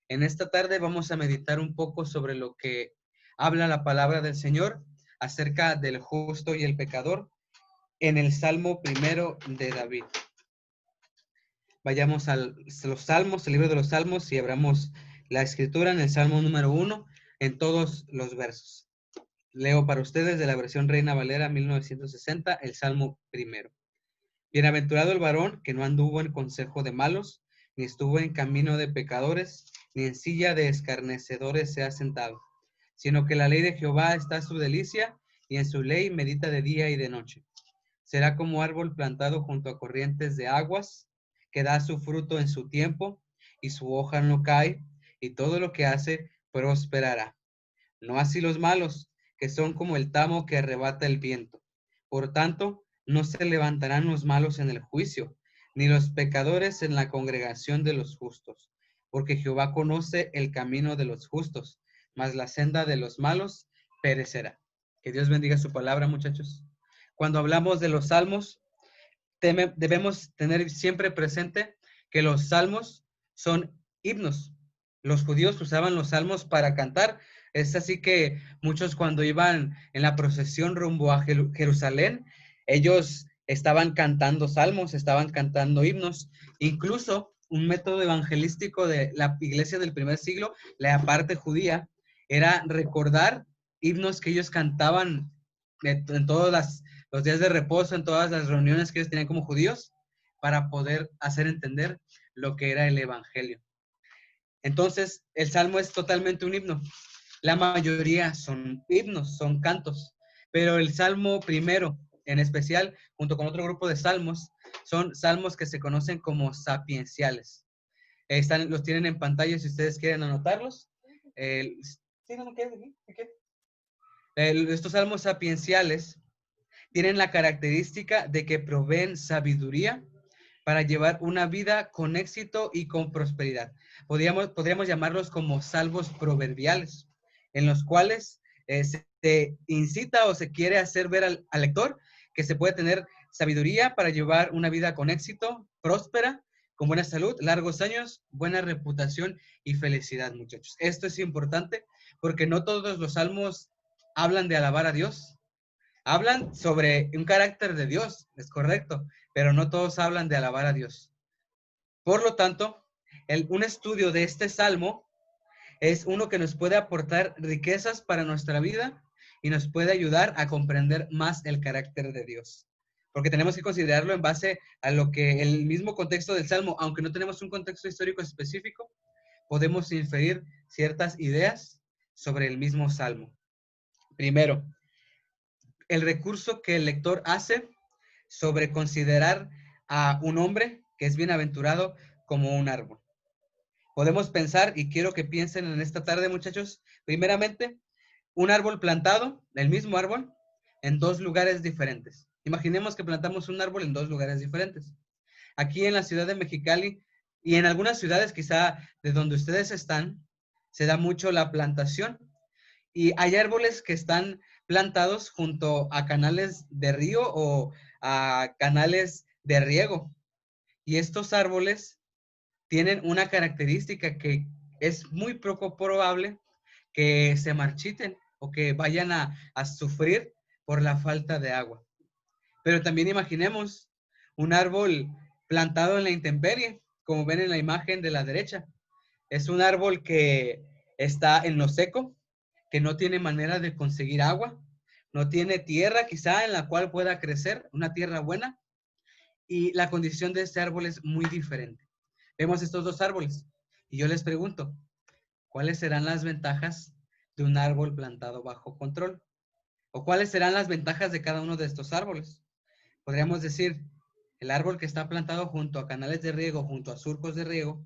En esta tarde vamos a meditar un poco sobre lo que habla la palabra del Señor acerca del justo y el pecador en el Salmo primero de David. Vayamos a los Salmos, el libro de los Salmos, y abramos la escritura en el Salmo número 1 en todos los versos. Leo para ustedes de la versión Reina Valera 1960, el Salmo primero. Bienaventurado el varón que no anduvo en consejo de malos, ni estuvo en camino de pecadores, ni en silla de escarnecedores se ha sentado, sino que la ley de Jehová está su delicia, y en su ley medita de día y de noche. Será como árbol plantado junto a corrientes de aguas, que da su fruto en su tiempo, y su hoja no cae, y todo lo que hace prosperará. No así los malos, que son como el tamo que arrebata el viento. Por tanto, no se levantarán los malos en el juicio, ni los pecadores en la congregación de los justos, porque Jehová conoce el camino de los justos, mas la senda de los malos perecerá. Que Dios bendiga su palabra, muchachos. Cuando hablamos de los salmos, debemos tener siempre presente que los salmos son himnos. Los judíos usaban los salmos para cantar. Es así que muchos, cuando iban en la procesión rumbo a Jerusalén, ellos estaban cantando salmos, estaban cantando himnos. Incluso un método evangelístico de la iglesia del primer siglo, la parte judía, era recordar himnos que ellos cantaban en todas los días de reposo, en todas las reuniones que ellos tenían como judíos, para poder hacer entender lo que era el evangelio. Entonces, el salmo es totalmente un himno. La mayoría son himnos, son cantos, pero el salmo primero, en especial, junto con otro grupo de salmos, son salmos que se conocen como sapienciales. Los tienen en pantalla si ustedes quieren anotarlos. ¿Sí, no quieres aquí? Estos salmos sapienciales tienen la característica de que proveen sabiduría para llevar una vida con éxito y con prosperidad. Podríamos llamarlos como salmos proverbiales, en los cuales se incita o se quiere hacer ver al lector que se puede tener sabiduría para llevar una vida con éxito, próspera, con buena salud, largos años, buena reputación y felicidad, muchachos. Esto es importante porque no todos los salmos hablan de alabar a Dios. Hablan sobre un carácter de Dios, es correcto, pero no todos hablan de alabar a Dios. Por lo tanto, un estudio de este salmo es uno que nos puede aportar riquezas para nuestra vida y nos puede ayudar a comprender más el carácter de Dios. Porque tenemos que considerarlo en base a lo que el mismo contexto del salmo, aunque no tenemos un contexto histórico específico, podemos inferir ciertas ideas sobre el mismo salmo. Primero, el recurso que el lector hace sobre considerar a un hombre que es bienaventurado como un árbol. Podemos pensar, y quiero que piensen en esta tarde, muchachos, primeramente, un árbol plantado, el mismo árbol, en dos lugares diferentes. Imaginemos que plantamos un árbol en dos lugares diferentes. Aquí en la ciudad de Mexicali y en algunas ciudades quizá de donde ustedes están, se da mucho la plantación. Y hay árboles que están plantados junto a canales de río o a canales de riego. Y estos árboles tienen una característica que es muy poco probable que se marchiten o que vayan a sufrir por la falta de agua. Pero también imaginemos un árbol plantado en la intemperie, como ven en la imagen de la derecha. Es un árbol que está en lo seco, que no tiene manera de conseguir agua, no tiene tierra quizá en la cual pueda crecer, una tierra buena, y la condición de este árbol es muy diferente. Vemos estos dos árboles y yo les pregunto, ¿cuáles serán las ventajas de un árbol plantado bajo control? ¿O cuáles serán las ventajas de cada uno de estos árboles? Podríamos decir, el árbol que está plantado junto a canales de riego, junto a surcos de riego,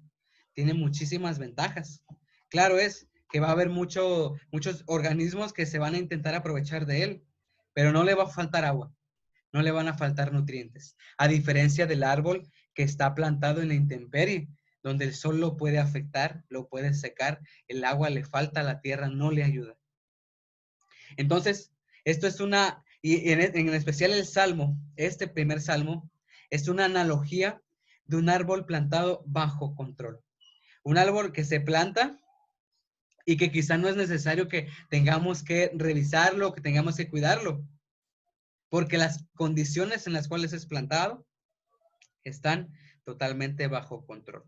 tiene muchísimas ventajas. Claro es que va a haber muchos organismos que se van a intentar aprovechar de él, pero no le va a faltar agua, no le van a faltar nutrientes. A diferencia del árbol que está plantado en la intemperie, donde el sol lo puede afectar, lo puede secar, el agua le falta, la tierra no le ayuda. Entonces, esto es y en especial el salmo, este primer salmo, es una analogía de un árbol plantado bajo control. Un árbol que se planta y que quizá no es necesario que tengamos que revisarlo, que tengamos que cuidarlo, porque las condiciones en las cuales es plantado están totalmente bajo control.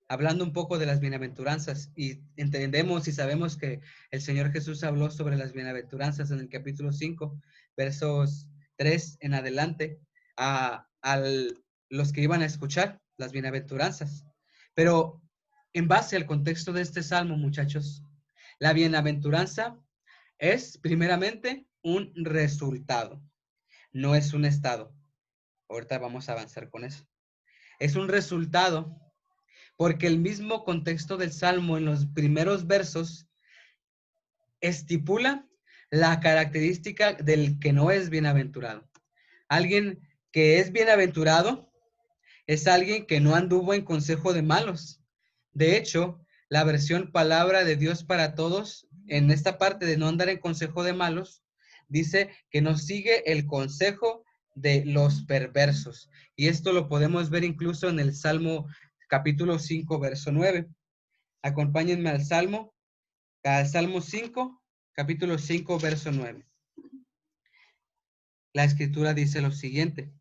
Hablando un poco de las bienaventuranzas, y entendemos y sabemos que el Señor Jesús habló sobre las bienaventuranzas en el capítulo 5, versos 3 en adelante, a los que iban a escuchar las bienaventuranzas. Pero en base al contexto de este salmo, muchachos, la bienaventuranza es primeramente un resultado, no es un estado. Ahorita vamos a avanzar con eso. Es un resultado porque el mismo contexto del Salmo en los primeros versos estipula la característica del que no es bienaventurado. Alguien que es bienaventurado es alguien que no anduvo en consejo de malos. De hecho, la versión Palabra de Dios para Todos, en esta parte de no andar en consejo de malos, dice que no sigue el consejo de los perversos. Y esto lo podemos ver incluso en el Salmo capítulo 5, verso 9. Acompáñenme al Salmo 5, capítulo 5, verso 9. La escritura dice lo siguiente: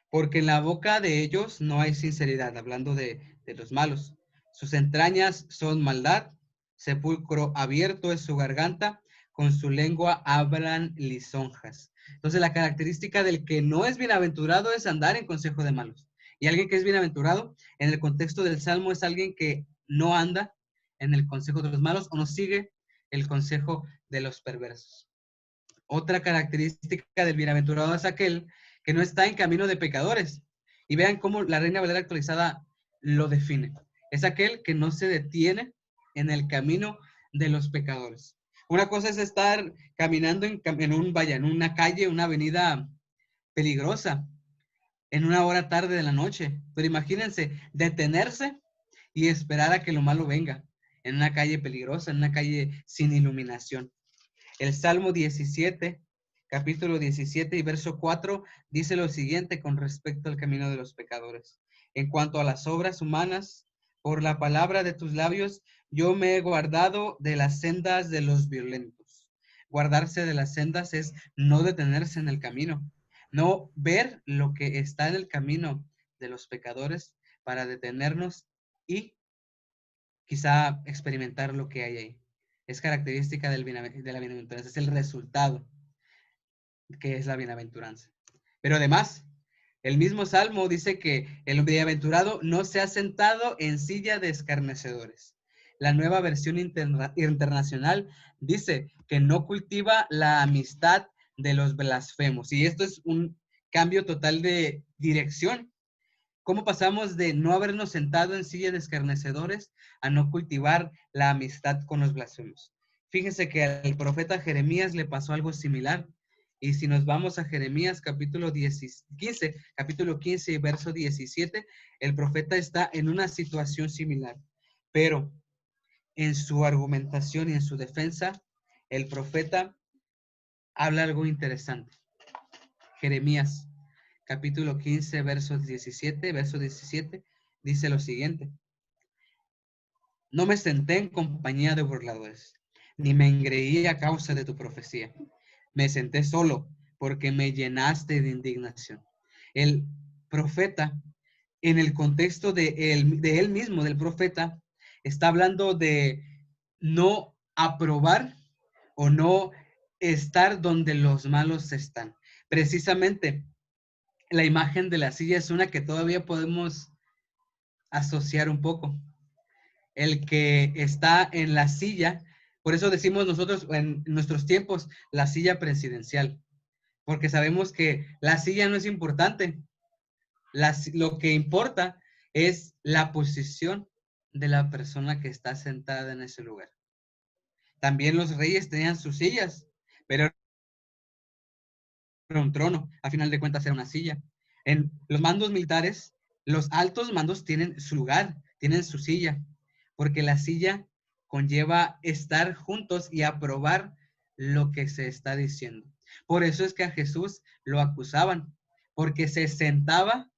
porque en la boca de ellos no hay sinceridad, hablando de los malos. Sus entrañas son maldad, sepulcro abierto es su garganta, con su lengua hablan lisonjas. Entonces la característica del que no es bienaventurado es andar en consejo de malos. Y alguien que es bienaventurado, en el contexto del Salmo, es alguien que no anda en el consejo de los malos o no sigue el consejo de los perversos. Otra característica del bienaventurado es aquel que no está en camino de pecadores. Y vean cómo la Reina Valera actualizada lo define. Es aquel que no se detiene en el camino de los pecadores. Una cosa es estar caminando en una calle, una avenida peligrosa, en una hora tarde de la noche. Pero imagínense, detenerse y esperar a que lo malo venga, en una calle peligrosa, en una calle sin iluminación. El Salmo 17, capítulo 17 y verso 4 dice lo siguiente con respecto al camino de los pecadores. En cuanto a las obras humanas, por la palabra de tus labios, yo me he guardado de las sendas de los violentos. Guardarse de las sendas es no detenerse en el camino, no ver lo que está en el camino de los pecadores para detenernos y quizá experimentar lo que hay ahí. Es característica de la bienaventuranza, es el resultado que es la bienaventuranza. Pero además, el mismo Salmo dice que el bienaventurado no se ha sentado en silla de escarnecedores. La nueva versión internacional dice que no cultiva la amistad de los blasfemos. Y esto es un cambio total de dirección. ¿Cómo pasamos de no habernos sentado en silla de escarnecedores a no cultivar la amistad con los blasfemos? Fíjense que al profeta Jeremías le pasó algo similar. Y si nos vamos a Jeremías capítulo 15, capítulo 15 y verso 17, el profeta está en una situación similar. Pero en su argumentación y en su defensa, el profeta habla algo interesante. Jeremías capítulo 15, verso 17, dice lo siguiente: no me senté en compañía de burladores, ni me engreí a causa de tu profecía. Me senté solo porque me llenaste de indignación. El profeta, en el contexto de él mismo, del profeta, está hablando de no aprobar o no estar donde los malos están. Precisamente, la imagen de la silla es una que todavía podemos asociar un poco. El que está en la silla, por eso decimos nosotros en nuestros tiempos la silla presidencial, porque sabemos que la silla no es importante. Lo que importa es la posición de la persona que está sentada en ese lugar. También los reyes tenían sus sillas, pero era un trono, a final de cuentas era una silla. En los mandos militares, los altos mandos tienen su lugar, tienen su silla, porque la silla conlleva estar juntos y aprobar lo que se está diciendo. Por eso es que a Jesús lo acusaban, porque se sentaba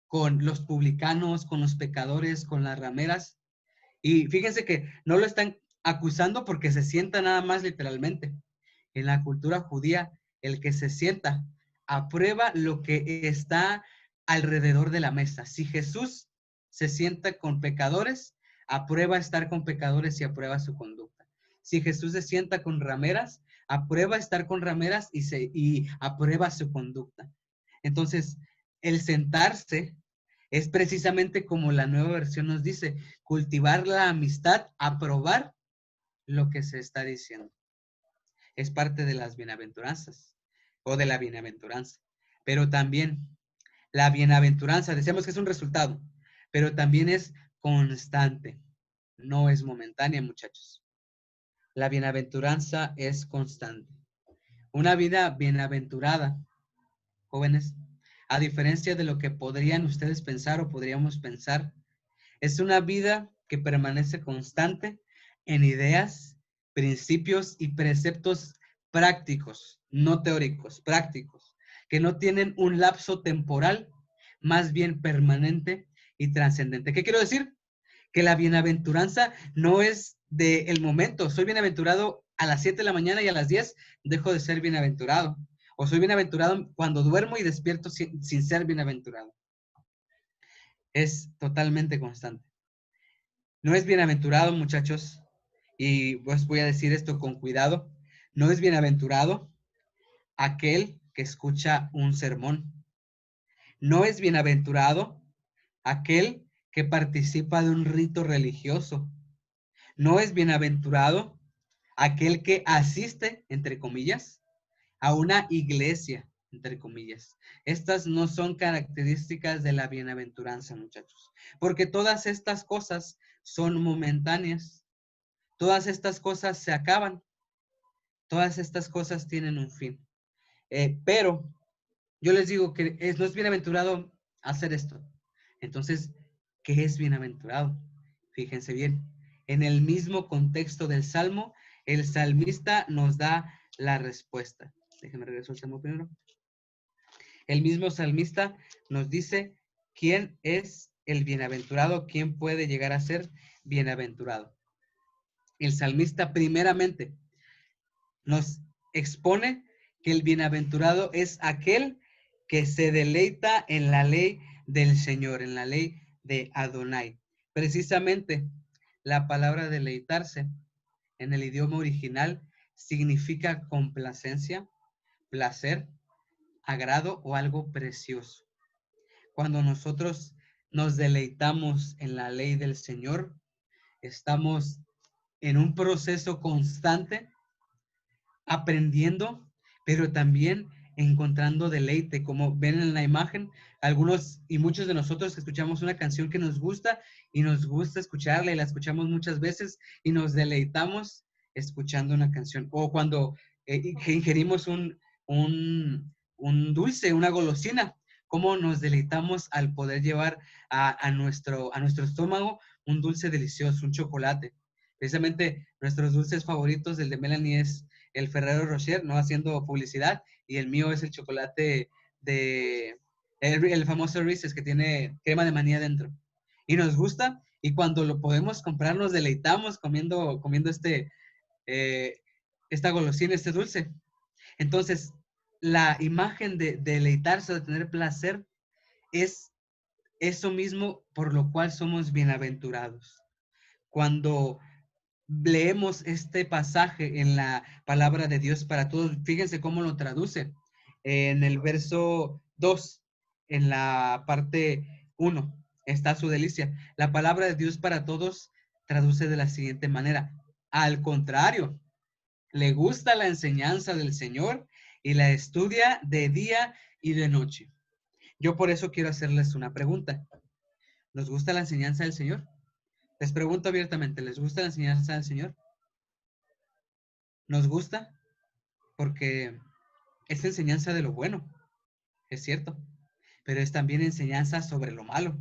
con los publicanos, con los pecadores, con las rameras, Y fíjense que no lo están acusando porque se sienta nada más literalmente. En la cultura judía, el que se sienta aprueba lo que está alrededor de la mesa. Si Jesús se sienta con pecadores, aprueba estar con pecadores y aprueba su conducta. Si Jesús se sienta con rameras, aprueba estar con rameras y aprueba su conducta. Entonces, el sentarse es precisamente como la nueva versión nos dice, cultivar la amistad, aprobar lo que se está diciendo. Es parte de las bienaventuranzas o de la bienaventuranza. Pero también la bienaventuranza, decíamos que es un resultado, pero también es constante, no es momentánea, muchachos. La bienaventuranza es constante. Una vida bienaventurada, jóvenes, a diferencia de lo que podrían ustedes pensar o podríamos pensar, es una vida que permanece constante en ideas, principios y preceptos prácticos, no teóricos, prácticos, que no tienen un lapso temporal, más bien permanente y trascendente. ¿Qué quiero decir? Que la bienaventuranza no es del momento. Soy bienaventurado a las 7 de la mañana y a las 10 dejo de ser bienaventurado. O soy bienaventurado cuando duermo y despierto sin ser bienaventurado. Es totalmente constante. No es bienaventurado, muchachos, y pues voy a decir esto con cuidado, no es bienaventurado aquel que escucha un sermón. No es bienaventurado aquel que participa de un rito religioso. No es bienaventurado aquel que asiste, entre comillas, a una iglesia, entre comillas. Estas no son características de la bienaventuranza, muchachos, porque todas estas cosas son momentáneas. Todas estas cosas se acaban. Todas estas cosas tienen un fin. Pero yo les digo que no es bienaventurado hacer esto. Entonces, ¿qué es bienaventurado? Fíjense bien. En el mismo contexto del Salmo, el salmista nos da la respuesta. Déjenme regresar al Salmo primero. El mismo salmista nos dice quién es el bienaventurado, quién puede llegar a ser bienaventurado. El salmista primeramente nos expone que el bienaventurado es aquel que se deleita en la ley del Señor, en la ley de Adonai. Precisamente la palabra deleitarse en el idioma original significa complacencia, placer, agrado o algo precioso. Cuando nosotros nos deleitamos en la ley del Señor, estamos en un proceso constante aprendiendo, pero también encontrando deleite. Como ven en la imagen, algunos y muchos de nosotros escuchamos una canción que nos gusta y nos gusta escucharla y la escuchamos muchas veces y nos deleitamos escuchando una canción. O cuando ingerimos un dulce, una golosina, cómo nos deleitamos al poder llevar a nuestro estómago un dulce delicioso, un chocolate. Precisamente nuestros dulces favoritos, el de Melanie es el Ferrero Rocher, no haciendo publicidad, y el mío es el chocolate de el famoso Reese's que tiene crema de maní dentro. Y nos gusta, y cuando lo podemos comprar nos deleitamos comiendo esta golosina, este dulce. Entonces, la imagen de deleitarse, de tener placer, es eso mismo por lo cual somos bienaventurados. Cuando leemos este pasaje en la palabra de Dios para todos, fíjense cómo lo traduce. En el verso 2, en la parte 1, está su delicia. La palabra de Dios para todos traduce de la siguiente manera. Al contrario, le gusta la enseñanza del Señor y la estudia de día y de noche. Yo por eso quiero hacerles una pregunta. ¿Nos gusta la enseñanza del Señor? Les pregunto abiertamente, ¿les gusta la enseñanza del Señor? ¿Nos gusta? Porque es enseñanza de lo bueno, es cierto, pero es también enseñanza sobre lo malo.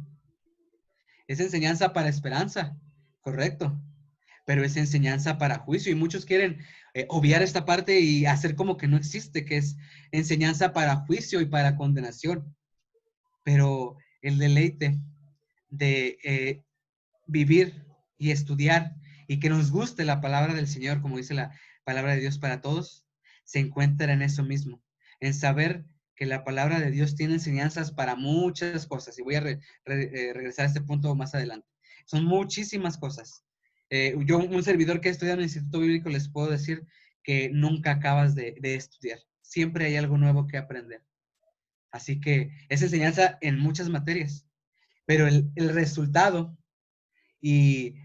Es enseñanza para esperanza, correcto, pero es enseñanza para juicio y muchos quieren obviar esta parte y hacer como que no existe, que es enseñanza para juicio y para condenación. Pero el deleite de vivir y estudiar y que nos guste la palabra del Señor, como dice la palabra de Dios para todos, se encuentra en eso mismo, en saber que la palabra de Dios tiene enseñanzas para muchas cosas. Y voy a regresar a este punto más adelante. Son muchísimas cosas. Yo, un servidor que ha estudiado en el Instituto Bíblico, les puedo decir que nunca acabas de estudiar. Siempre hay algo nuevo que aprender. Así que es enseñanza en muchas materias. Pero el resultado y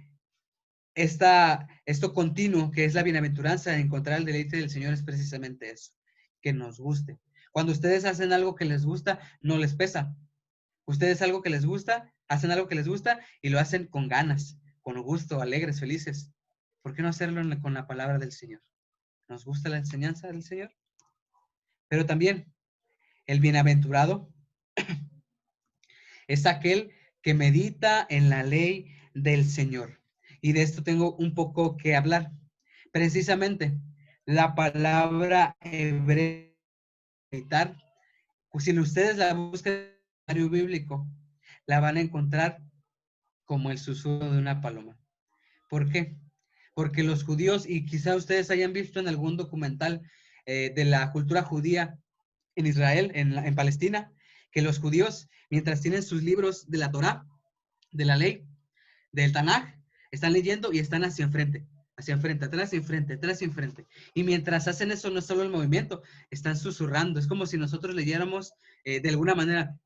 esto continuo, que es la bienaventuranza de encontrar el deleite del Señor, es precisamente eso, que nos guste. Cuando ustedes hacen algo que les gusta, no les pesa. Ustedes algo que les gusta, hacen algo que les gusta y lo hacen con ganas, con gusto, alegres, felices. ¿Por qué no hacerlo con la palabra del Señor? ¿Nos gusta la enseñanza del Señor? Pero también el bienaventurado es aquel que medita en la ley del Señor. Y de esto tengo un poco que hablar. Precisamente, la palabra hebrea, meditar, pues si ustedes la buscan en el diccionario bíblico, la van a encontrar como el susurro de una paloma. ¿Por qué? Porque los judíos, y quizá ustedes hayan visto en algún documental de la cultura judía en Israel, en Palestina, que los judíos, mientras tienen sus libros de la Torá, de la ley, del Tanaj, están leyendo y están hacia enfrente, atrás y enfrente, atrás y enfrente. Y mientras hacen eso, no es solo el movimiento, están susurrando. Es como si nosotros leyéramos de alguna manera.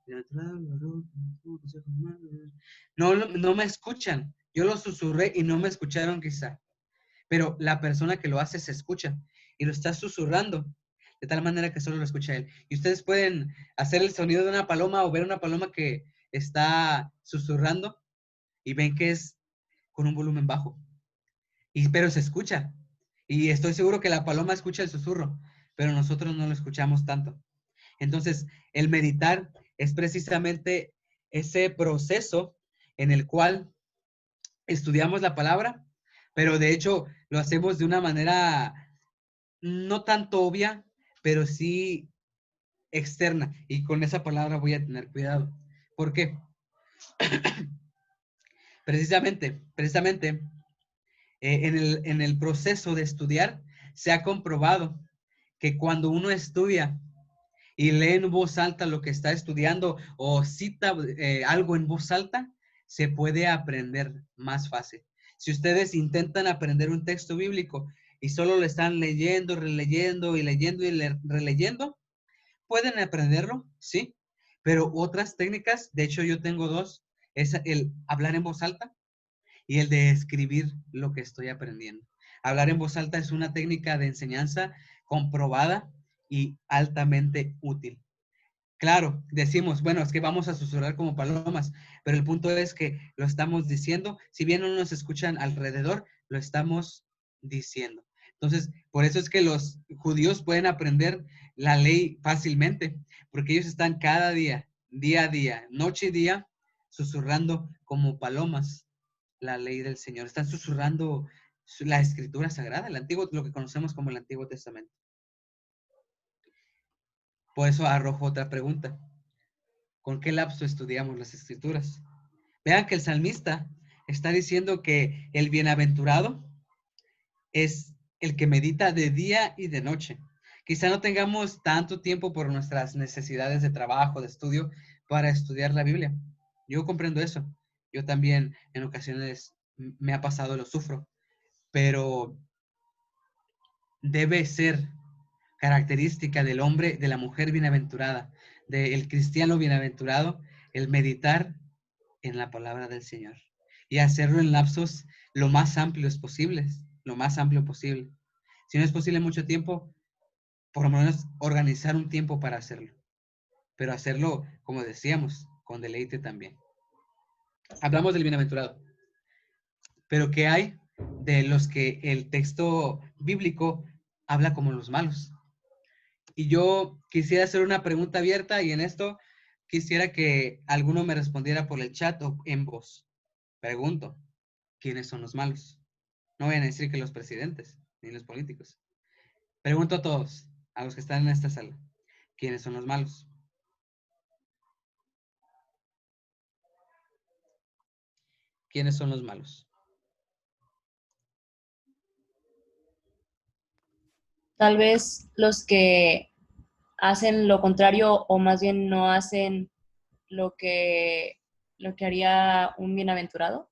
No me escuchan. Yo lo susurré y no me escucharon quizá. Pero la persona que lo hace se escucha y lo está susurrando de tal manera que solo lo escucha él. Y ustedes pueden hacer el sonido de una paloma o ver una paloma que está susurrando y ven que es con un volumen bajo. Pero se escucha. Y estoy seguro que la paloma escucha el susurro, pero nosotros no lo escuchamos tanto. Entonces, el meditar es precisamente ese proceso en el cual estudiamos la palabra, pero de hecho lo hacemos de una manera no tanto obvia, pero sí externa. Y con esa palabra voy a tener cuidado. ¿Por qué? Precisamente, en el proceso de estudiar se ha comprobado que cuando uno estudia y lee en voz alta lo que está estudiando o cita algo en voz alta, se puede aprender más fácil. Si ustedes intentan aprender un texto bíblico y solo lo están leyendo, releyendo y leyendo y releyendo, pueden aprenderlo, sí, pero otras técnicas, de hecho yo tengo dos, es el hablar en voz alta y el de escribir lo que estoy aprendiendo. Hablar en voz alta es una técnica de enseñanza comprobada y altamente útil. Claro, decimos, bueno, es que vamos a susurrar como palomas, pero el punto es que lo estamos diciendo, si bien no nos escuchan alrededor, lo estamos diciendo. Entonces, por eso es que los judíos pueden aprender la ley fácilmente, porque ellos están cada día a día, noche y día, susurrando como palomas la ley del Señor. Están susurrando la escritura sagrada, el antiguo, lo que conocemos como el Antiguo Testamento. Por eso arrojo otra pregunta. ¿Con qué lapso estudiamos las escrituras? Vean que el salmista está diciendo que el bienaventurado es el que medita de día y de noche. Quizá no tengamos tanto tiempo por nuestras necesidades de trabajo, de estudio, para estudiar la Biblia. Yo comprendo eso. Yo también en ocasiones me ha pasado, lo sufro, pero debe ser característica del hombre, de la mujer bienaventurada, del cristiano bienaventurado, el meditar en la palabra del Señor y hacerlo en lapsos lo más amplios posibles, lo más amplio posible. Si no es posible mucho tiempo, por lo menos organizar un tiempo para hacerlo, pero hacerlo, como decíamos, con deleite también. Hablamos del bienaventurado, pero ¿qué hay de los que el texto bíblico habla como los malos? Y yo quisiera hacer una pregunta abierta y en esto quisiera que alguno me respondiera por el chat o en voz. Pregunto, ¿quiénes son los malos? No vayan a decir que los presidentes ni los políticos. Pregunto a todos, a los que están en esta sala, ¿quiénes son los malos? ¿Quiénes son los malos? Tal vez los que hacen lo contrario o más bien no hacen lo que, lo que haría un bienaventurado.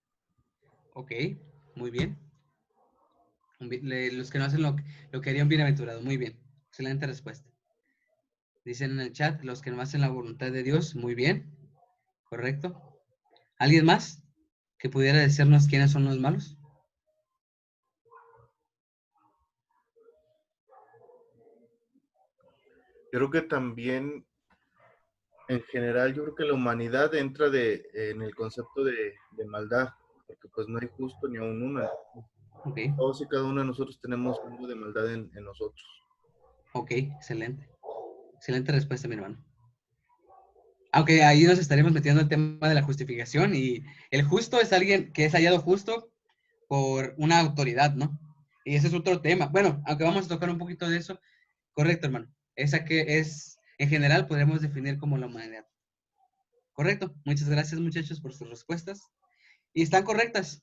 Ok, muy bien. Los que no hacen lo que haría un bienaventurado. Muy bien. Excelente respuesta. Dicen en el chat, los que no hacen la voluntad de Dios. Muy bien. Correcto. ¿Alguien más que pudiera decirnos quiénes son los malos? Yo creo que también, en general, yo creo que la humanidad entra en el concepto de maldad, porque pues no hay justo ni aun uno. Ok, Todos y cada uno de nosotros tenemos algo de maldad en nosotros. ok, excelente. Excelente respuesta, mi hermano. Aunque ahí nos estaremos metiendo el tema de la justificación y el justo es alguien que es hallado justo por una autoridad, ¿no? Y ese es otro tema. Bueno, aunque vamos a tocar un poquito de eso, correcto, hermano. Esa que es, en general, podemos definir como la humanidad. Correcto. Muchas gracias, muchachos, por sus respuestas. Y están correctas.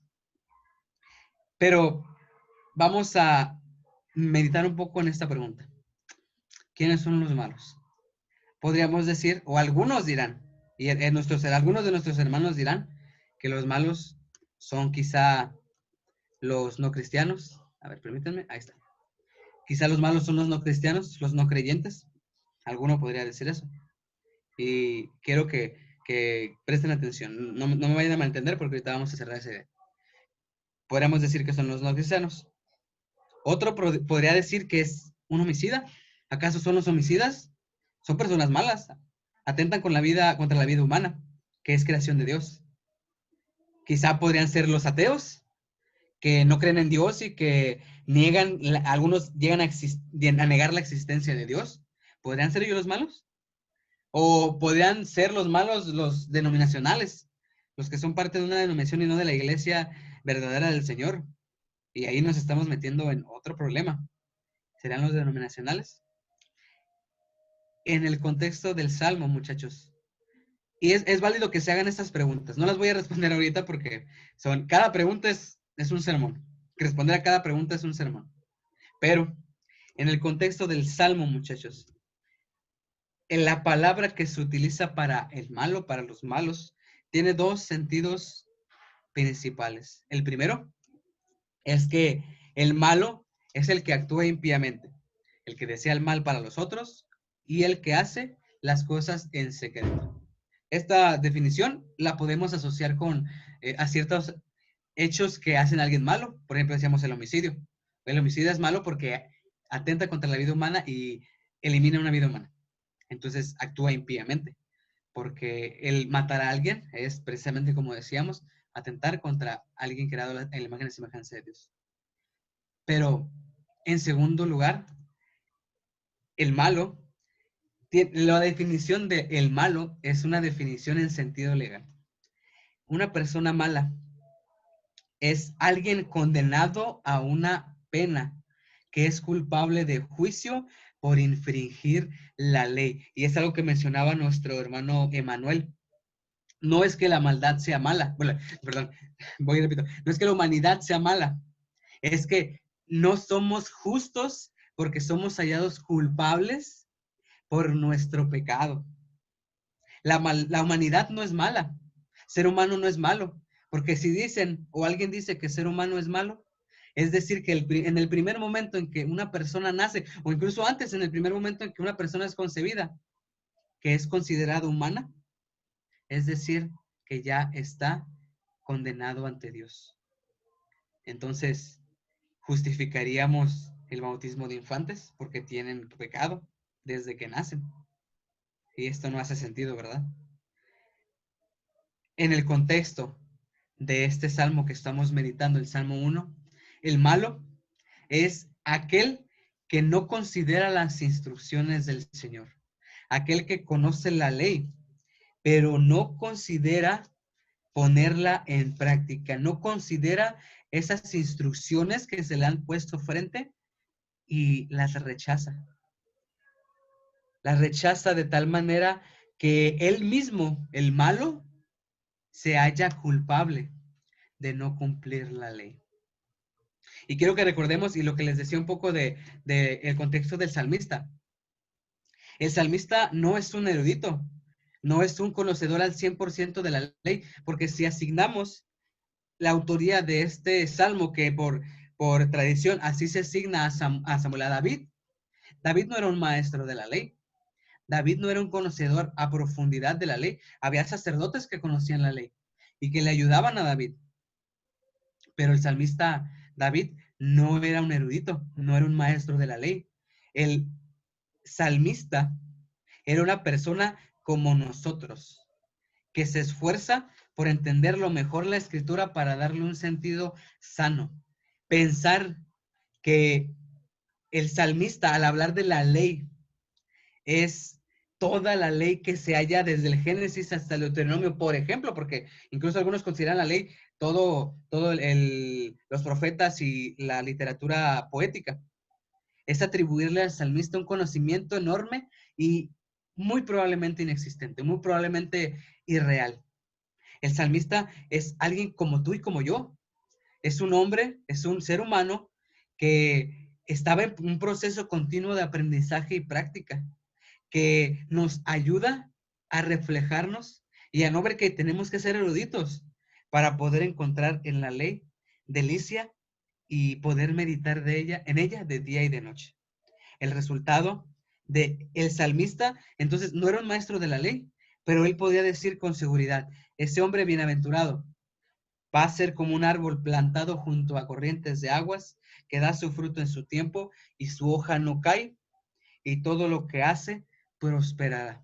Pero vamos a meditar un poco en esta pregunta. ¿Quiénes son los malos? Podríamos decir, o algunos dirán, y algunos de nuestros hermanos dirán, que los malos son quizá los no cristianos. A ver, permítanme, ahí está. Quizá los malos son los no cristianos, los no creyentes. Alguno podría decir eso. Y quiero que presten atención. No, no me vayan a malentender porque ahorita vamos a cerrar esa idea. Podríamos decir que son los no cristianos. Otro podría decir que es un homicida. ¿Acaso son los homicidas? Son personas malas. Atentan con la vida, contra la vida humana, que es creación de Dios. Quizá podrían ser los ateos, que no creen en Dios y que niegan, algunos llegan a negar la existencia de Dios. ¿Podrían ser ellos los malos? ¿O podrían ser los malos los denominacionales, los que son parte de una denominación y no de la iglesia verdadera del Señor? Y ahí nos estamos metiendo en otro problema. ¿Serán los denominacionales? En el contexto del Salmo, muchachos. Y es válido que se hagan estas preguntas. No las voy a responder ahorita porque cada pregunta es un sermón. Responder a cada pregunta es un sermón. Pero en el contexto del Salmo, muchachos, en la palabra que se utiliza para el malo, para los malos, tiene dos sentidos principales. El primero es que el malo es el que actúa impíamente, el que desea el mal para los otros y el que hace las cosas en secreto. Esta definición la podemos asociar a ciertos hechos que hacen a alguien malo. Por ejemplo, decíamos el homicidio. El homicidio es malo porque atenta contra la vida humana y elimina una vida humana. Entonces actúa impíamente, porque el matar a alguien es precisamente, como decíamos, atentar contra alguien creado en la imagen y semejanza de Dios. Pero, en segundo lugar, el malo, la definición de el malo es una definición en sentido legal. Una persona mala es alguien condenado a una pena que es culpable de juicio por infringir la ley. Y es algo que mencionaba nuestro hermano Emanuel. No es que la maldad sea mala, bueno, perdón, voy y repito, no es que la humanidad sea mala, es que no somos justos porque somos hallados culpables por nuestro pecado. La humanidad no es mala, ser humano no es malo, porque si dicen o alguien dice que ser humano es malo, es decir, que en el primer momento en que una persona nace, o incluso antes, en el primer momento en que una persona es concebida, que es considerada humana, es decir, que ya está condenado ante Dios. Entonces, justificaríamos el bautismo de infantes porque tienen pecado desde que nacen. Y esto no hace sentido, ¿verdad? En el contexto de este salmo que estamos meditando, el Salmo 1, el malo es aquel que no considera las instrucciones del Señor, aquel que conoce la ley, pero no considera ponerla en práctica, no considera esas instrucciones que se le han puesto frente y las rechaza. Las rechaza de tal manera que él mismo, el malo, se halla culpable de no cumplir la ley. Y quiero que recordemos, y lo que les decía un poco de el contexto del salmista. El salmista no es un erudito, no es un conocedor al 100% de la ley, porque si asignamos la autoría de este salmo, que por tradición así se asigna a Samuel, a David, David no era un maestro de la ley. David no era un conocedor a profundidad de la ley. Había sacerdotes que conocían la ley y que le ayudaban a David. Pero el salmista David no era un erudito, no era un maestro de la ley. El salmista era una persona como nosotros, que se esfuerza por entender lo mejor la escritura para darle un sentido sano. Pensar que el salmista, al hablar de la ley, es toda la ley que se halla desde el Génesis hasta el Deuteronomio, por ejemplo, porque incluso algunos consideran la ley todo los profetas y la literatura poética. Es atribuirle al salmista un conocimiento enorme y muy probablemente inexistente, muy probablemente irreal. El salmista es alguien como tú y como yo. Es un hombre, es un ser humano que estaba en un proceso continuo de aprendizaje y práctica, que nos ayuda a reflejarnos y a no ver que tenemos que ser eruditos para poder encontrar en la ley delicia y poder meditar en ella de día y de noche. El resultado de el salmista, entonces, no era un maestro de la ley, pero él podía decir con seguridad, ese hombre bienaventurado va a ser como un árbol plantado junto a corrientes de aguas, que da su fruto en su tiempo y su hoja no cae, y todo lo que hace prosperará.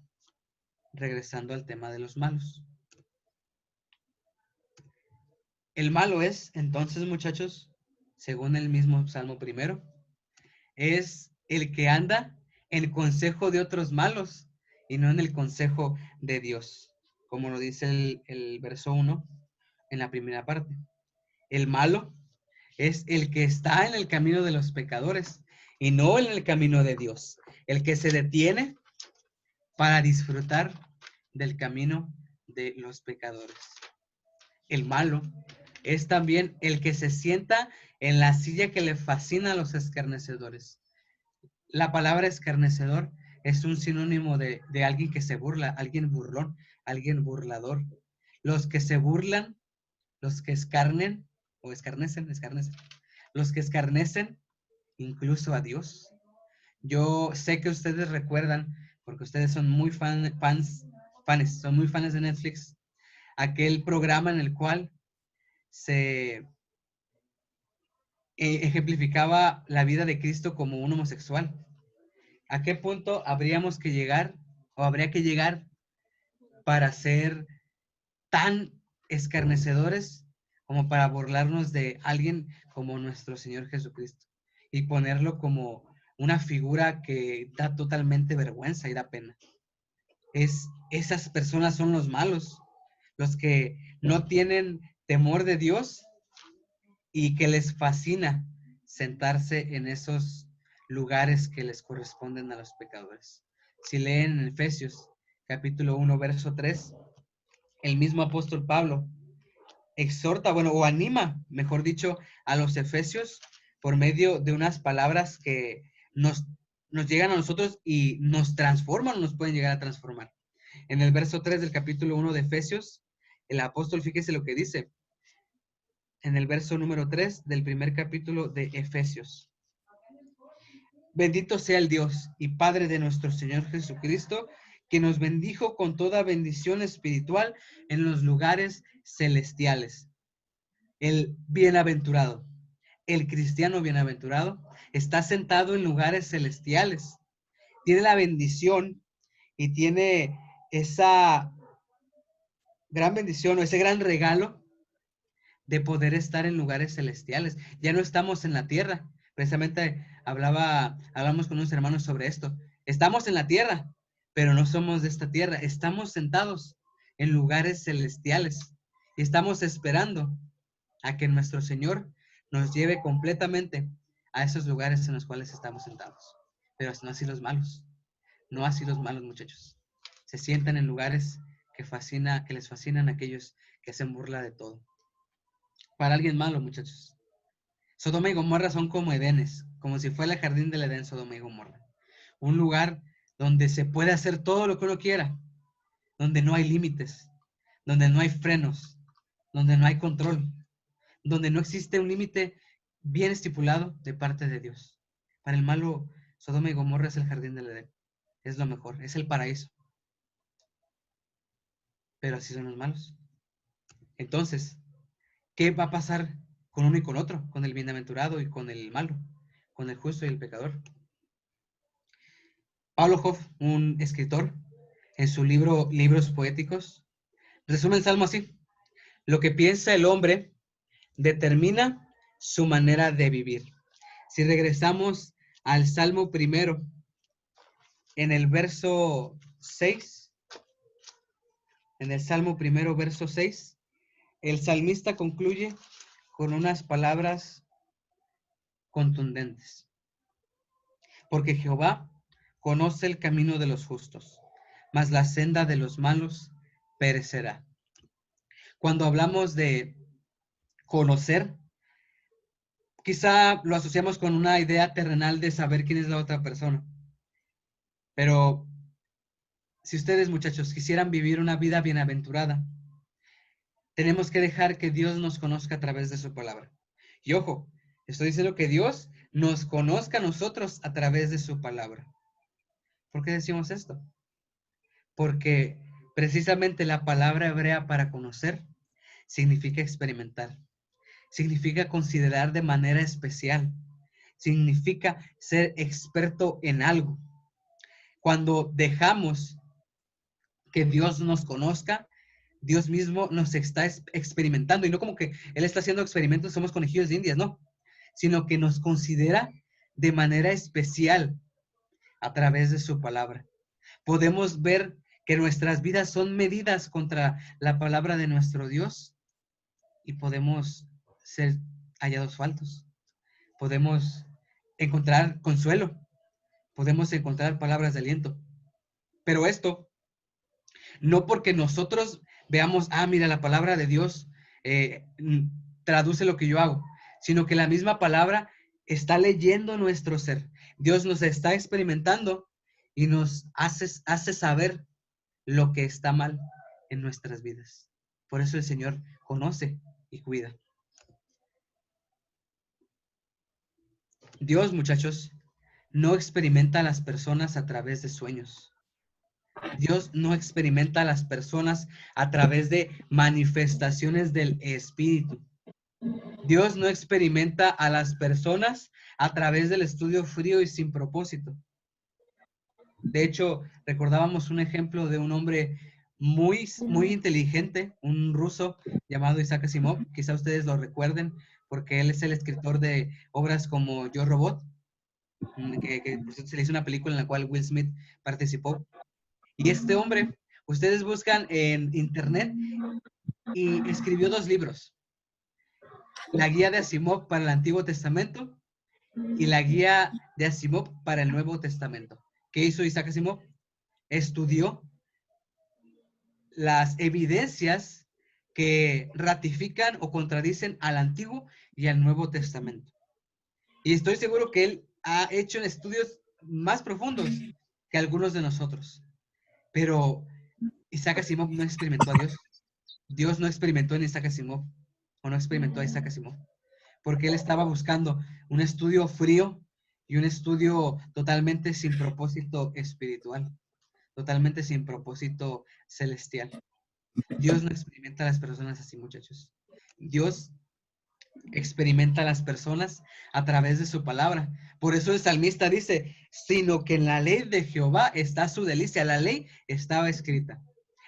Regresando al tema de los malos. El malo es, entonces, muchachos, según el mismo Salmo primero, es el que anda en el consejo de otros malos y no en el consejo de Dios, como lo dice el verso 1 en la primera parte. El malo es el que está en el camino de los pecadores y no en el camino de Dios, el que se detiene para disfrutar del camino de los pecadores. El malo es también el que se sienta en la silla que le fascina a los escarnecedores. La palabra escarnecedor es un sinónimo de alguien que se burla, alguien burlón, alguien burlador. Los que se burlan, los que escarnen o escarnecen, los que escarnecen incluso a Dios. Yo sé que ustedes recuerdan, porque ustedes son muy son muy fans de Netflix, aquel programa en el cual se ejemplificaba la vida de Cristo como un homosexual. ¿A qué punto habríamos que llegar o habría que llegar para ser tan escarnecedores como para burlarnos de alguien como nuestro Señor Jesucristo y ponerlo como una figura que da totalmente vergüenza y da pena? Esas personas son los malos, los que no tienen temor de Dios y que les fascina sentarse en esos lugares que les corresponden a los pecadores. Si leen en Efesios capítulo 1, verso 3, el mismo apóstol Pablo exhorta, o anima, mejor dicho, a los efesios por medio de unas palabras que nos llegan a nosotros y nos transforman, nos pueden llegar a transformar. En el verso 3 del capítulo 1 de Efesios, el apóstol, fíjese lo que dice, en el verso número 3 del primer capítulo de Efesios. Bendito sea el Dios y Padre de nuestro Señor Jesucristo, que nos bendijo con toda bendición espiritual en los lugares celestiales. El bienaventurado, el cristiano bienaventurado, está sentado en lugares celestiales. Tiene la bendición y tiene esa gran bendición o ese gran regalo de poder estar en lugares celestiales. Ya no estamos en la tierra. Precisamente hablamos con unos hermanos sobre esto. Estamos en la tierra, pero no somos de esta tierra. Estamos sentados en lugares celestiales y estamos esperando a que nuestro Señor nos lleve completamente a esos lugares en los cuales estamos sentados. Pero no así los malos. No así los malos, muchachos. Se sientan en lugares que les fascinan a aquellos que hacen burla de todo. Para alguien malo, muchachos, Sodoma y Gomorra son como Edenes, como si fuera el jardín del Edén, Sodoma y Gomorra. Un lugar donde se puede hacer todo lo que uno quiera, donde no hay límites, donde no hay frenos, donde no hay control, donde no existe un límite bien estipulado de parte de Dios. Para el malo, Sodoma y Gomorra es el jardín del Edén. Es lo mejor, es el paraíso. Pero así son los malos. Entonces, ¿qué va a pasar con uno y con otro? Con el bienaventurado y con el malo, con el justo y el pecador. Pablo Hoff, un escritor, en su libro Libros Poéticos, resume el Salmo así: lo que piensa el hombre determina su manera de vivir. Si regresamos al Salmo primero, en el verso 6, en el Salmo primero, verso 6, el salmista concluye con unas palabras contundentes. Porque Jehová conoce el camino de los justos, mas la senda de los malos perecerá. Cuando hablamos de conocer, quizá lo asociamos con una idea terrenal de saber quién es la otra persona. Pero si ustedes, muchachos, quisieran vivir una vida bienaventurada, tenemos que dejar que Dios nos conozca a través de su palabra. Y ojo, estoy diciendo que Dios nos conozca a nosotros a través de su palabra. ¿Por qué decimos esto? Porque precisamente la palabra hebrea para conocer significa experimentar, significa considerar de manera especial, significa ser experto en algo. Cuando dejamos que Dios nos conozca, Dios mismo nos está experimentando, y no como que Él está haciendo experimentos, somos conejillos de indias, no, sino que nos considera de manera especial a través de su palabra. Podemos ver que nuestras vidas son medidas contra la palabra de nuestro Dios y podemos ser hallados faltos. Podemos encontrar consuelo, podemos encontrar palabras de aliento. Pero esto, no porque nosotros veamos, mira, la palabra de Dios traduce lo que yo hago, sino que la misma palabra está leyendo nuestro ser. Dios nos está experimentando y nos hace saber lo que está mal en nuestras vidas. Por eso el Señor conoce y cuida. Dios, muchachos, no experimenta a las personas a través de sueños. Dios no experimenta a las personas a través de manifestaciones del Espíritu. Dios no experimenta a las personas a través del estudio frío y sin propósito. De hecho, recordábamos un ejemplo de un hombre muy inteligente, un ruso llamado Isaac Asimov. Quizá ustedes lo recuerden porque él es el escritor de obras como Yo, Robot, que se le hizo una película en la cual Will Smith participó. Y este hombre, ustedes buscan en internet y escribió 2 libros: la guía de Asimov para el Antiguo Testamento y la guía de Asimov para el Nuevo Testamento. ¿Qué hizo Isaac Asimov? Estudió las evidencias que ratifican o contradicen al Antiguo y al Nuevo Testamento. Y estoy seguro que él ha hecho estudios más profundos que algunos de nosotros. Pero Isaac Asimov no experimentó a Dios. Dios no experimentó en Isaac Asimov, o no experimentó a Isaac Asimov, porque él estaba buscando un estudio frío y un estudio totalmente sin propósito espiritual, totalmente sin propósito celestial. Dios no experimenta a las personas así, muchachos. Dios experimenta a las personas a través de su palabra. Por eso el salmista dice, sino que en la ley de Jehová está su delicia. La ley estaba escrita.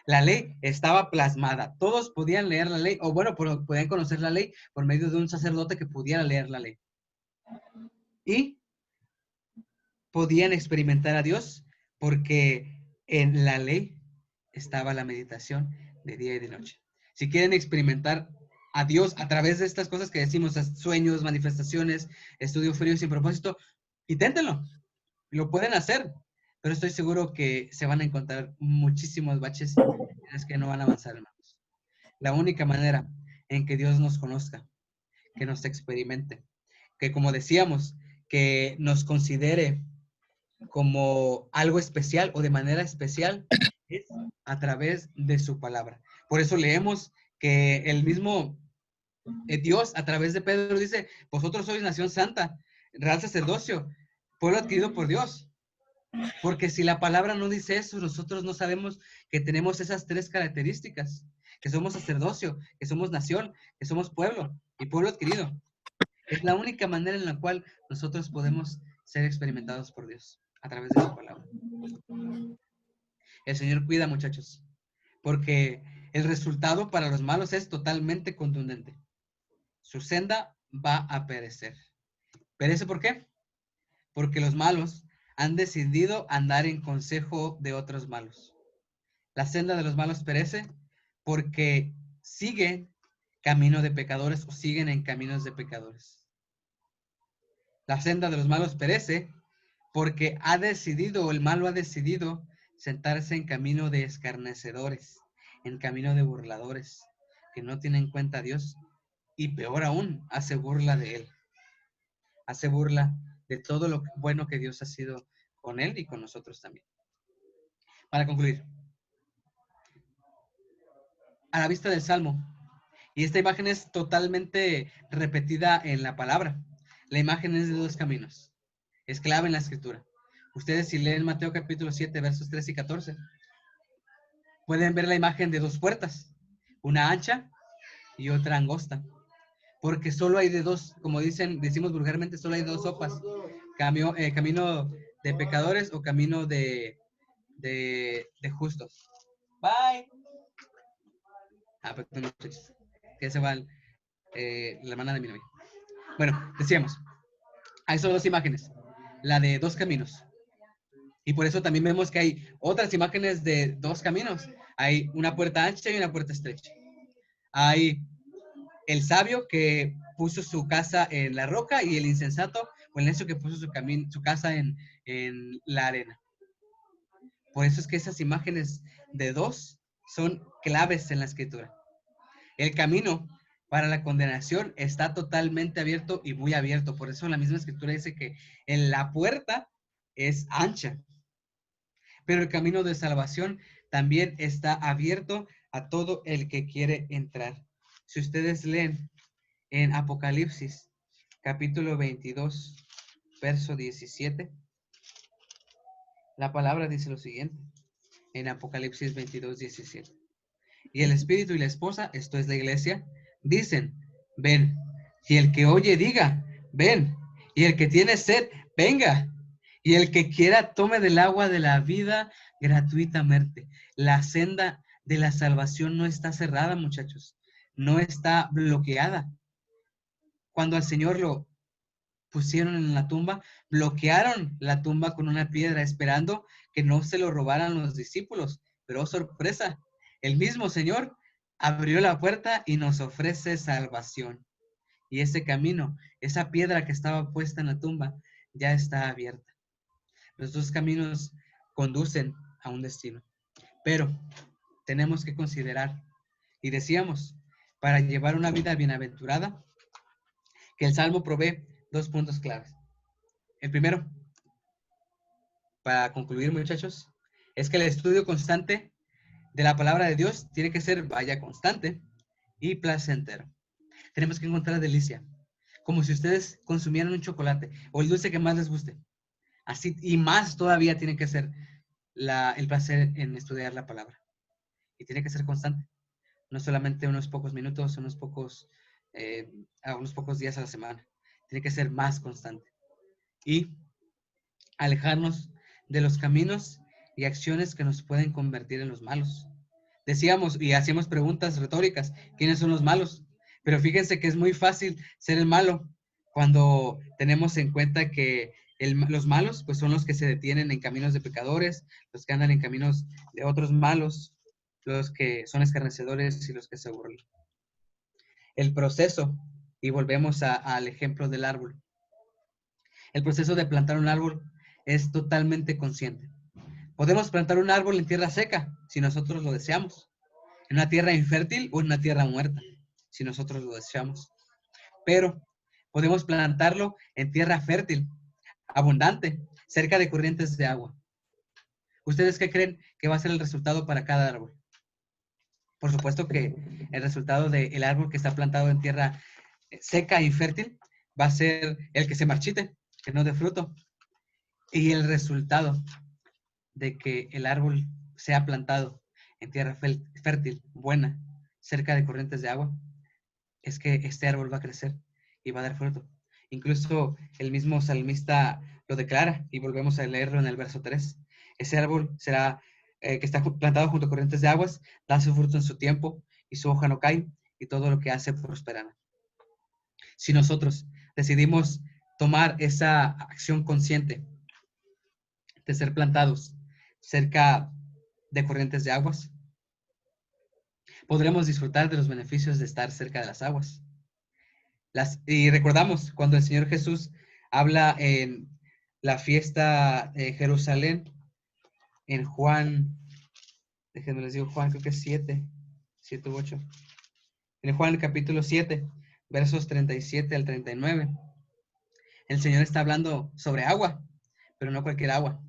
La ley estaba plasmada. Todos podían leer la ley, o bueno, podían conocer la ley por medio de un sacerdote que pudiera leer la ley. Y podían experimentar a Dios porque en la ley estaba la meditación de día y de noche. Si quieren experimentar a Dios a través de estas cosas que decimos, sueños, manifestaciones, estudio frío sin propósito, inténtenlo. Lo pueden hacer, pero estoy seguro que se van a encontrar muchísimos baches en los que no van a avanzar, hermanos. La única manera en que Dios nos conozca, que nos experimente, que como decíamos, que nos considere como algo especial o de manera especial es a través de su palabra. Por eso leemos que el mismo Dios a través de Pedro dice, vosotros sois nación santa, real sacerdocio, pueblo adquirido por Dios. Porque si la palabra no dice eso, nosotros no sabemos que tenemos esas tres características, que somos sacerdocio, que somos nación, que somos pueblo y pueblo adquirido. Es la única manera en la cual nosotros podemos ser experimentados por Dios, a través de su palabra. El Señor cuida, muchachos, porque el resultado para los malos es totalmente contundente. Su senda va a perecer. ¿Perece por qué? Porque los malos han decidido andar en consejo de otros malos. La senda de los malos perece porque siguen camino de pecadores o siguen en caminos de pecadores. La senda de los malos perece porque el malo ha decidido sentarse en camino de escarnecedores, en camino de burladores, que no tienen en cuenta a Dios y peor aún, hace burla de él. Hace burla de todo lo bueno que Dios ha sido con él y con nosotros también. Para concluir, a la vista del Salmo, y esta imagen es totalmente repetida en la palabra, la imagen es de dos caminos, es clave en la escritura. Ustedes si leen Mateo capítulo 7, versos 13 y 14, pueden ver la imagen de dos puertas, una ancha y otra angosta, porque solo hay de dos, como decimos vulgarmente, solo hay dos sopas, camino de pecadores o camino de justos. Bye. Perdón, que se va la hermana de mi novia. Bueno, decíamos, hay solo dos imágenes, la de dos caminos. Y por eso también vemos que hay otras imágenes de dos caminos. Hay una puerta ancha y una puerta estrecha. Hay el sabio que puso su casa en la roca y el insensato o el necio que puso su casa en la arena. Por eso es que esas imágenes de dos son claves en la escritura. El camino para la condenación está totalmente abierto y muy abierto. Por eso la misma escritura dice que en la puerta es ancha. Pero el camino de salvación también está abierto a todo el que quiere entrar. Si ustedes leen en Apocalipsis, capítulo 22, verso 17, la palabra dice lo siguiente, en Apocalipsis 22, 17. Y el Espíritu y la esposa, esto es la iglesia, dicen, ven. Y el que oye diga, ven. Y el que tiene sed, venga. Y el que quiera tome del agua de la vida gratuitamente. La senda de la salvación no está cerrada, muchachos. No está bloqueada. Cuando al Señor lo pusieron en la tumba, bloquearon la tumba con una piedra, esperando que no se lo robaran los discípulos. Pero, oh, sorpresa, el mismo Señor abrió la puerta y nos ofrece salvación. Y ese camino, esa piedra que estaba puesta en la tumba, ya está abierta. Los dos caminos conducen a un destino. Pero tenemos que considerar, y decíamos, para llevar una vida bienaventurada, que el Salmo provee dos puntos claves. El primero, para concluir, muchachos, es que el estudio constante de la palabra de Dios tiene que ser, constante y placentero. Tenemos que encontrar delicia, como si ustedes consumieran un chocolate o el dulce que más les guste. Así, y más todavía tiene que ser el placer en estudiar la palabra. Y tiene que ser constante. No solamente unos pocos minutos, unos pocos días a la semana. Tiene que ser más constante. Y alejarnos de los caminos y acciones que nos pueden convertir en los malos. Decíamos y hacíamos preguntas retóricas, ¿quiénes son los malos? Pero fíjense que es muy fácil ser el malo cuando tenemos en cuenta que los malos pues son los que se detienen en caminos de pecadores, los que andan en caminos de otros malos, los que son escarnecedores y los que se burlan. El proceso, y volvemos al ejemplo del árbol. El proceso de plantar un árbol es totalmente consciente. Podemos plantar un árbol en tierra seca, si nosotros lo deseamos, en una tierra infértil o en una tierra muerta, si nosotros lo deseamos. Pero Podemos plantarlo en tierra fértil, abundante, cerca de corrientes de agua. ¿Ustedes qué creen que va a ser el resultado para cada árbol? Por supuesto que el resultado del árbol que está plantado en tierra seca e infértil va a ser el que se marchite, que no dé fruto. Y el resultado de que el árbol sea plantado en tierra fértil, buena, cerca de corrientes de agua, es que este árbol va a crecer y va a dar fruto. Incluso el mismo salmista lo declara y volvemos a leerlo en el verso 3. Ese árbol será que está plantado junto a corrientes de aguas, da su fruto en su tiempo y su hoja no cae y todo lo que hace prosperará. Si nosotros decidimos tomar esa acción consciente de ser plantados cerca de corrientes de aguas, podremos disfrutar de los beneficios de estar cerca de las aguas. Y recordamos cuando el Señor Jesús habla en la fiesta de Jerusalén, en Juan, déjenme les digo, Juan creo que es 7 u 8. En Juan capítulo 7, versos 37 al 39. El Señor está hablando sobre agua, pero no cualquier agua.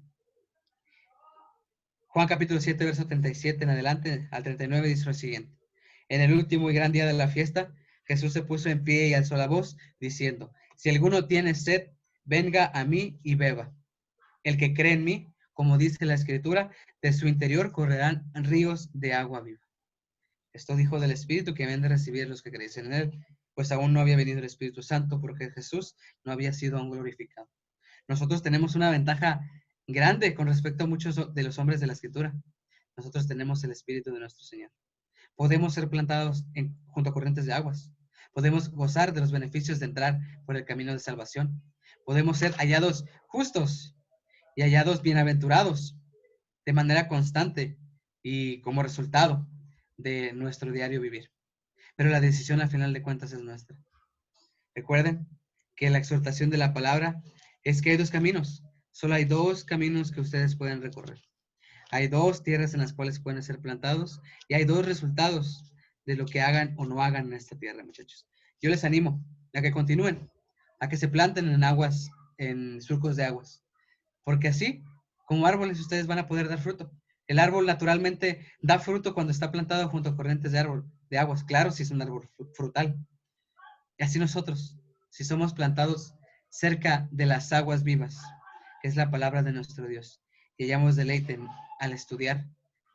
Juan capítulo 7, verso 37 en adelante al 39 dice lo siguiente. En el último y gran día de la fiesta, Jesús se puso en pie y alzó la voz, diciendo, si alguno tiene sed, venga a mí y beba. El que cree en mí, como dice la Escritura, de su interior correrán ríos de agua viva. Esto dijo del Espíritu que habían de recibir los que creyesen en él, pues aún no había venido el Espíritu Santo, porque Jesús no había sido aún glorificado. Nosotros tenemos una ventaja grande con respecto a muchos de los hombres de la Escritura. Nosotros tenemos el Espíritu de nuestro Señor. Podemos ser plantados junto a corrientes de aguas. Podemos gozar de los beneficios de entrar por el camino de salvación. Podemos ser hallados justos y hallados bienaventurados de manera constante y como resultado de nuestro diario vivir. Pero la decisión al final de cuentas es nuestra. Recuerden que la exhortación de la palabra es que hay dos caminos. Solo hay dos caminos que ustedes pueden recorrer. Hay dos tierras en las cuales pueden ser plantados y hay dos resultados de lo que hagan o no hagan en esta tierra, muchachos. Yo les animo a que continúen, a que se planten en aguas, en surcos de aguas, porque así, como árboles, ustedes van a poder dar fruto. El árbol naturalmente da fruto cuando está plantado junto a corrientes de aguas, claro, si es un árbol frutal. Y así nosotros, si somos plantados cerca de las aguas vivas, que es la palabra de nuestro Dios, y hallamos deleite al estudiar,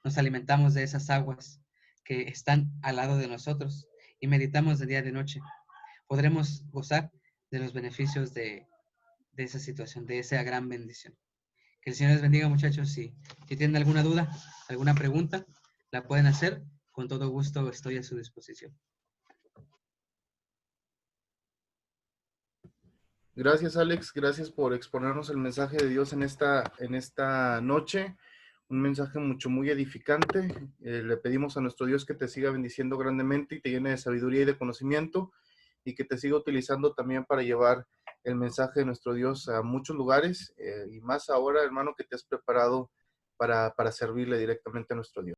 nos alimentamos de esas aguas que están al lado de nosotros y meditamos de día y de noche, podremos gozar de los beneficios de esa situación, de esa gran bendición. Que el Señor les bendiga, muchachos. Si tienen alguna duda, alguna pregunta, la pueden hacer. Con todo gusto estoy a su disposición. Gracias, Alex. Gracias por exponernos el mensaje de Dios en esta noche. Un mensaje muy edificante. Le pedimos a nuestro Dios que te siga bendiciendo grandemente y te llene de sabiduría y de conocimiento y que te siga utilizando también para llevar el mensaje de nuestro Dios a muchos lugares y más ahora, hermano, que te has preparado para servirle directamente a nuestro Dios.